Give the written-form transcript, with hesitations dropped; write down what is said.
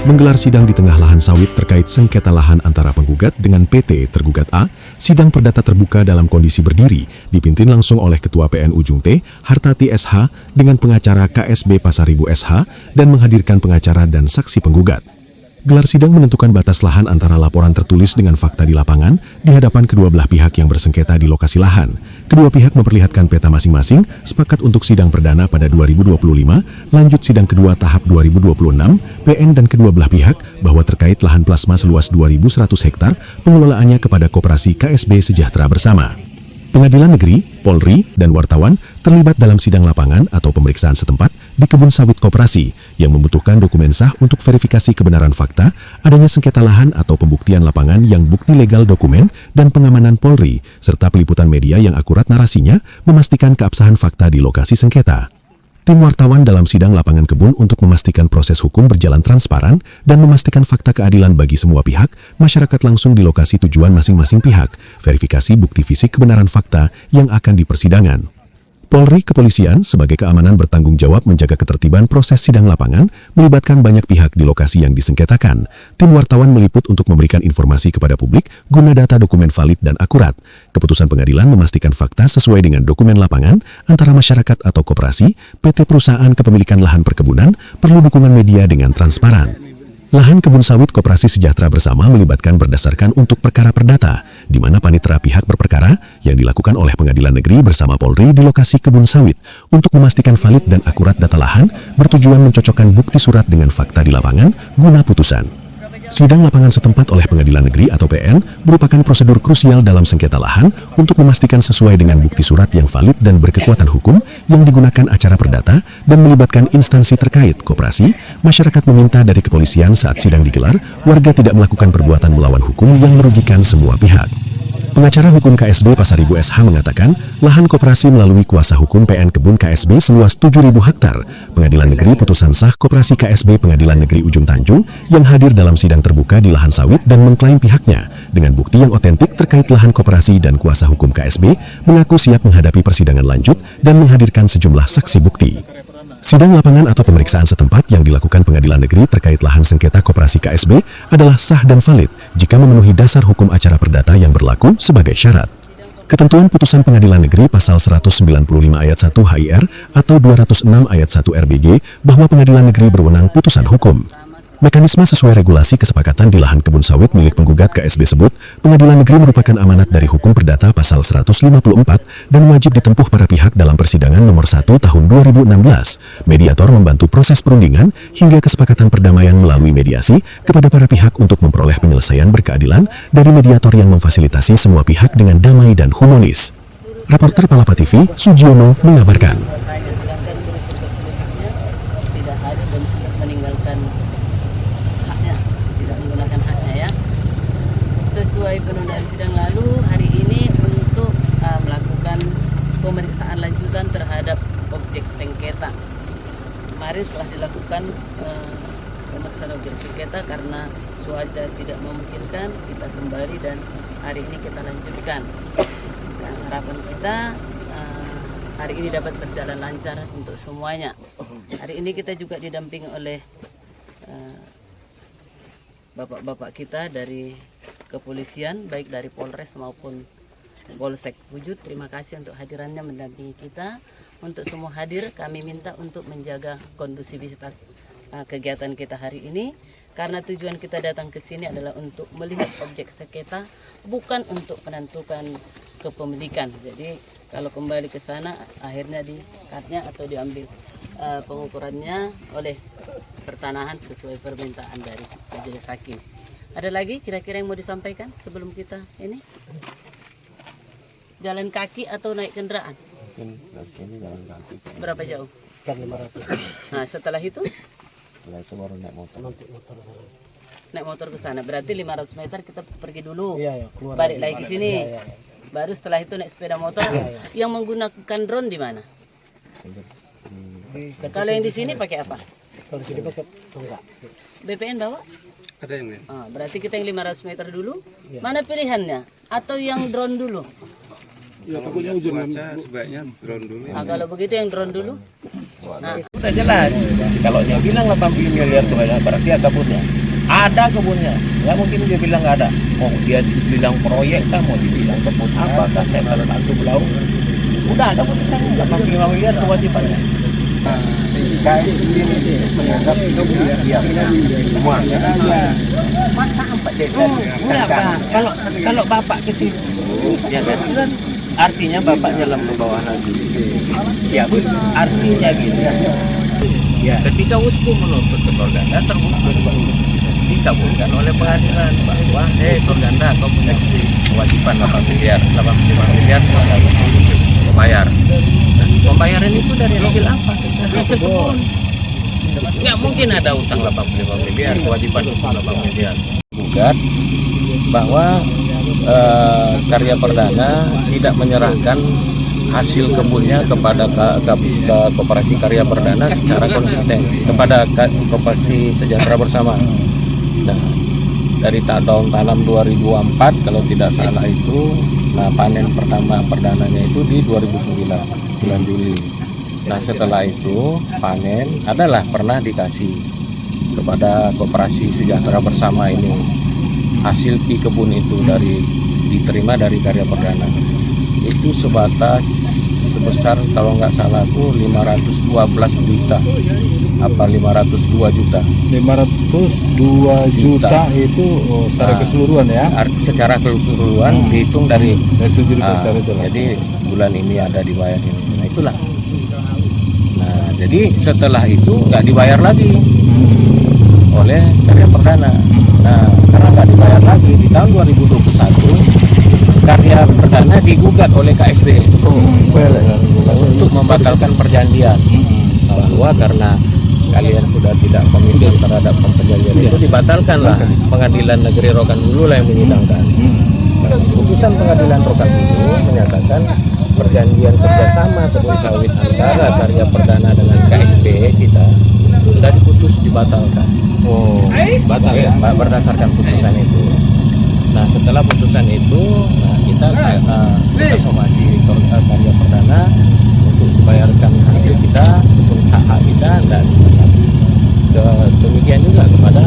menggelar sidang di tengah lahan sawit terkait sengketa lahan antara penggugat dengan PT Tergugat A. Sidang perdata terbuka dalam kondisi berdiri, dipimpin langsung oleh Ketua PN Ujung T, Hartati SH, dengan pengacara KSB Pasaribu SH, dan menghadirkan pengacara dan saksi penggugat. Gelar sidang menentukan batas lahan antara laporan tertulis dengan fakta di lapangan di hadapan kedua belah pihak yang bersengketa di lokasi lahan. Kedua pihak memperlihatkan peta masing-masing, sepakat untuk sidang perdana pada 2025, lanjut sidang kedua tahap 2026, PN dan kedua belah pihak bahwa terkait lahan plasma seluas 2.100 hektar, pengelolaannya kepada Koperasi KSB Sejahtera Bersama. Pengadilan Negeri, Polri, dan wartawan terlibat dalam sidang lapangan atau pemeriksaan setempat di kebun sawit koperasi yang membutuhkan dokumen sah untuk verifikasi kebenaran fakta, adanya sengketa lahan atau pembuktian lapangan yang bukti legal dokumen dan pengamanan Polri, serta peliputan media yang akurat narasinya memastikan keabsahan fakta di lokasi sengketa. Tim wartawan dalam sidang lapangan kebun untuk memastikan proses hukum berjalan transparan dan memastikan fakta keadilan bagi semua pihak, masyarakat langsung di lokasi tujuan masing-masing pihak, verifikasi bukti fisik kebenaran fakta yang akan di persidangan. Polri Kepolisian sebagai keamanan bertanggung jawab menjaga ketertiban proses sidang lapangan, melibatkan banyak pihak di lokasi yang disengketakan. Tim wartawan meliput untuk memberikan informasi kepada publik guna data dokumen valid dan akurat. Keputusan pengadilan memastikan fakta sesuai dengan dokumen lapangan antara masyarakat atau koperasi, PT Perusahaan Kepemilikan Lahan Perkebunan perlu dukungan media dengan transparan. Lahan kebun sawit Koperasi Sejahtera Bersama melibatkan berdasarkan untuk perkara perdata, di mana panitera pihak berperkara yang dilakukan oleh Pengadilan Negeri bersama Polri di lokasi kebun sawit untuk memastikan valid dan akurat data lahan bertujuan mencocokkan bukti surat dengan fakta di lapangan guna putusan. Sidang lapangan setempat oleh Pengadilan Negeri atau PN merupakan prosedur krusial dalam sengketa lahan untuk memastikan sesuai dengan bukti surat yang valid dan berkekuatan hukum yang digunakan acara perdata dan melibatkan instansi terkait koperasi. Masyarakat meminta dari kepolisian saat sidang digelar, warga tidak melakukan perbuatan melawan hukum yang merugikan semua pihak. Pengacara hukum KSB Pasaribu SH mengatakan, lahan koperasi melalui kuasa hukum PN Kebun KSB seluas 7.000 hektar. Pengadilan Negeri putusan sah Koperasi KSB Pengadilan Negeri Ujung Tanjung yang hadir dalam sidang terbuka di lahan sawit dan mengklaim pihaknya dengan bukti yang otentik terkait lahan koperasi, dan kuasa hukum KSB mengaku siap menghadapi persidangan lanjut dan menghadirkan sejumlah saksi bukti. Sidang lapangan atau pemeriksaan setempat yang dilakukan Pengadilan Negeri terkait lahan sengketa Koperasi KSB adalah sah dan valid jika memenuhi dasar hukum acara perdata yang berlaku sebagai syarat. Ketentuan putusan Pengadilan Negeri pasal 195 ayat 1 HIR atau 206 ayat 1 RBG bahwa Pengadilan Negeri berwenang putusan hukum. Mekanisme sesuai regulasi kesepakatan di lahan kebun sawit milik penggugat KSB sebut, Pengadilan Negeri merupakan amanat dari hukum perdata pasal 154 dan wajib ditempuh para pihak dalam persidangan nomor 1 tahun 2016. Mediator membantu proses perundingan hingga kesepakatan perdamaian melalui mediasi kepada para pihak untuk memperoleh penyelesaian berkeadilan dari mediator yang memfasilitasi semua pihak dengan damai dan humanis. Reporter Palapa TV, Sugiono mengabarkan. Sesuai penundaan sidang lalu, hari ini untuk melakukan pemeriksaan lanjutan terhadap objek sengketa. Kemarin setelah dilakukan pemeriksaan objek sengketa karena cuaca tidak memungkinkan, kita kembali dan hari ini kita lanjutkan. Dan harapan kita hari ini dapat berjalan lancar untuk semuanya. Hari ini kita juga didampingi oleh bapak-bapak kita dari kepolisian, baik dari Polres maupun Polsek Wujud. Terima kasih untuk hadirannya mendampingi kita. Untuk semua hadir, kami minta untuk menjaga kondusivitas kegiatan kita hari ini, karena tujuan kita datang ke sini adalah untuk melihat objek sengketa, bukan untuk menentukan kepemilikan. Jadi kalau kembali ke sana, akhirnya di-cutnya atau diambil pengukurannya oleh pertanahan sesuai permintaan dari majelis hakim. Ada lagi kira-kira yang mau disampaikan sebelum kita ini? Jalan kaki atau naik kendaraan? Mungkin dari sini jalan kaki. Berapa jauh? 500. Nah, setelah itu Baru naik motor. naik motor ke sana. Berarti 500 meter kita pergi dulu. Iya, keluar balik lagi ke sini. Iya. Baru setelah itu naik sepeda motor. Yang menggunakan drone di mana? Kalau yang di sini pakai apa? Kalau di sini pakai tonggak. BPN bawa? Ada yang lain? Berarti kita yang 500 meter dulu. Mana pilihannya? Atau yang drone dulu? Ya, pokoknya cuaca sebaiknya drone dulu. Kalau begitu yang drone dulu. Nah, Sudah jelas. Kalau dia bilang 80 miliar itu banyak, berarti ada kebunnya. Ada kebunnya. Nggak mungkin dia bilang nggak ada. Mau dia bilang proyek kan, mau dibilang kebun apa kan, saya bantu belau. Udah ada putusannya 85 miliar kewajibannya. menganggap itu semua. Masa sampai desa? Enggak, Pak. Kalau Bapak ke situ, ya kan? Artinya Bapak nyelam ke bawah lagi. Ya, artinya gini. Ya, ketika uskup menuntut ke Torganda, terbukti dikabulkan oleh pengadilan bahwa Torganda kau punya kewajiban 85 miliar bayar. Nah, pembayaran itu dari hasil apa? Dari hasil kebun. Nggak mungkin ada utang 85 miliar, kewajiban utang 8 miliar. Gugat bahwa Karya Perdana tidak menyerahkan hasil kebunnya kepada Koperasi Karya Perdana secara konsisten, kepada Koperasi Sejahtera Bersama. Nah, dari tahun tanam 2004 kalau tidak salah itu, nah panen pertama perdananya itu di 2009 bulan Juli. Nah setelah itu panen adalah pernah dikasih kepada Koperasi Sejahtera Bersama ini hasil pi kebun itu diterima dari Karya Perdana itu sebesar kalau nggak salah tuh 512 juta apa 502 juta 502 juta itu secara keseluruhan ya, secara keseluruhan dihitung dari 7 hektar itu lah. Jadi bulan ini ada dibayar ini. Nah itulah. Nah jadi setelah itu nggak dibayar lagi oleh Karya Perdana. Nah karena nggak dibayar lagi di tahun 2021 Karya Perdana digugat oleh KSB untuk membatalkan perjanjian bahwa karena kalian sudah tidak komitmen terhadap perjanjian itu dibatalkanlah. Pengadilan Negeri Rokan Hulu lah yang menyidangkan. Nah, putusan Pengadilan Rokan Hulu menyatakan perjanjian kerjasama kebun sawit antara Karya Perdana dengan KSB kita bisa dibatalkan. Batal ya? Berdasarkan putusan itu. Nah setelah putusan itu, nah, kita somasi Karya Perdana untuk membayarkan hasil kita, untuk hak-hak kita, dan demikian juga kepada